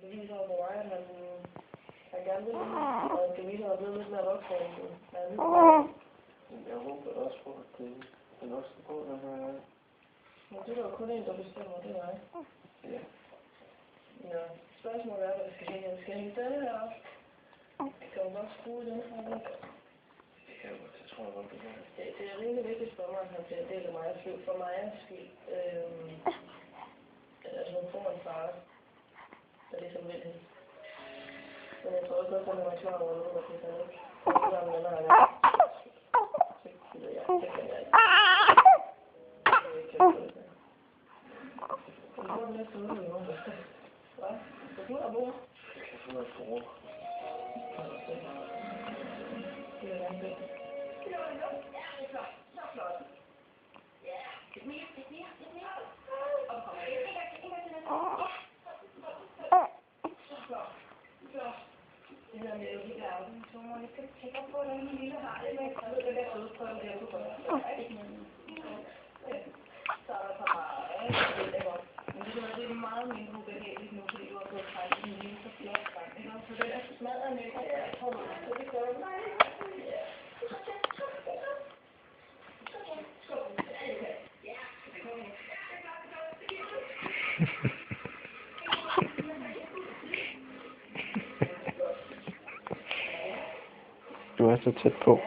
beviser over mig, at han gerne vil det, og det viser at blive lidt mere voksen, end han er. Jeg håber også på, at det også skal gå den her gang. Men det er jo kun en, der bestemmer, det er mig. Ja. Nå, spørgsmålet er, hvad jeg skal hænge. Jeg skal hænge denne her op. Jeg kan jo bare skrue den her lidt. Det kan jeg godt, det tror jeg godt, det gør. Det er rimelig vigtigt for mig, at han bliver en del af Majas liv. For Majas skyld. Altså hun får en far, der ligesom vil hende. Men jeg tror også godt, at han er klar over nu, at hvis han ikke kommer sammen med andre gange, så gider jeg. Det kan jeg ikke. Du får den næste ude i morgen. Hvad? Skal du have bord? Jeg kan få noget for. Det er rigtig vigtigt. Så flot. Ja, lidt mere. Og kom her. Så flot. Det hedder med helt lavt. Så må vi skal tjekke op på, hvordan min lille har det. Men jeg ved, det der udprøve, det er jo godt. Så er der så meget. Det er godt. Men det er meget mindre ubehageligt nu, fordi du har fået trækket din lille så flot gang. Så den er smadret med, og jeg kommer ud. Så det gør du. Du er så tæt på.